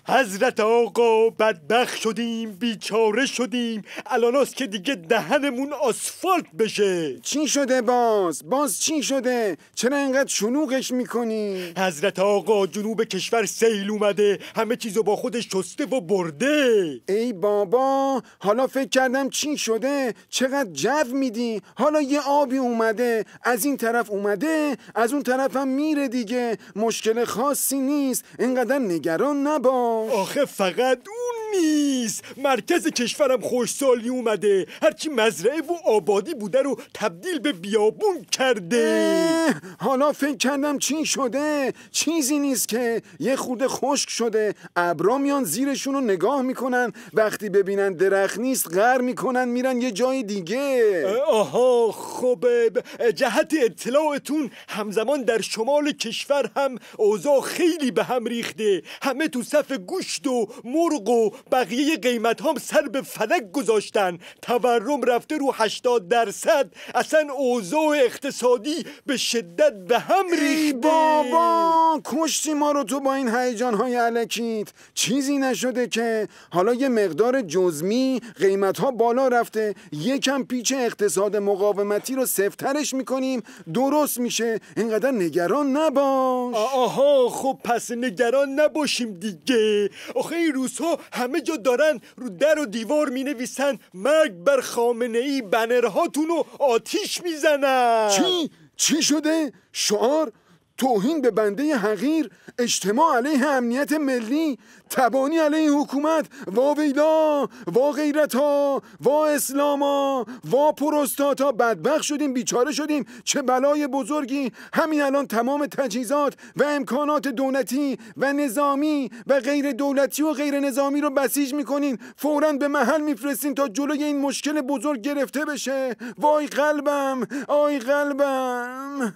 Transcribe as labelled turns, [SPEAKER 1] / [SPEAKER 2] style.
[SPEAKER 1] حضرت آقا بدبخت شدیم، بیچاره شدیم، الاناست که دیگه دهنمون آسفالت بشه.
[SPEAKER 2] چی شده باز چی شده؟ چرا اینقدر شلوغش میکنی؟
[SPEAKER 1] حضرت آقا جنوب کشور سیل اومده، همه چیزو با خودش شسته و برده.
[SPEAKER 2] ای بابا، حالا فکر کردم چی شده؟ چقدر جو میدی؟ حالا یه آبی اومده، از این طرف اومده، از اون طرف هم میره دیگه، مشکل خاصی نیست، اینقدر نگران نباش.
[SPEAKER 1] آخه فقط اون نیست، مرکز کشورم خوشسالی اومده، هرچی مزرعه و آبادی بوده رو تبدیل به بیابون کرده.
[SPEAKER 2] حالا فکر کردم چی شده؟ چیزی نیست که، یه خورده خشک شده، ابرا میان زیرشون رو نگاه میکنن، وقتی ببینن درخت نیست غر میکنن میرن یه جای دیگه.
[SPEAKER 1] آها خب، جهت اطلاعتون همزمان در شمال کشور هم اوضاع خیلی به هم ریخته، همه تو صف گوشت و مرغ و بقیه قیمت هم سر به فلک گذاشتن، تورم رفته رو 80%، اصلا اوضاع اقتصادی به شدت به هم ریخته.
[SPEAKER 2] ای بابا، کشتی ما رو تو با این هیجان‌های الکیت. چیزی نشده که، حالا یه مقدار جزمی قیمت ها بالا رفته، یکم پیچ اقتصاد مقاومتی رو سفترش میکنیم، درست میشه، اینقدر نگران نباش.
[SPEAKER 1] آها خب پس نگران نباشیم دیگه. آخه این روزها همه جا دارن رو در و دیوار می نویسن مرگ بر خامنه ای، بنرهاتون رو آتیش میزنن.
[SPEAKER 2] چی شده؟ شعار؟ توهین به بنده حقیر، اجتماع علیه امنیت ملی، تبانی علیه حکومت. وا ویلا، وا غیرتا، وا اسلاما، وا پروستاتا، بدبخت شدیم، بیچاره شدیم. چه بلای بزرگی. همین الان تمام تجهیزات و امکانات دولتی و نظامی و غیر دولتی و غیر نظامی رو بسیج میکنین، فوراً به محل میفرستین تا جلوی این مشکل بزرگ گرفته بشه. وای قلبم، آی قلبم.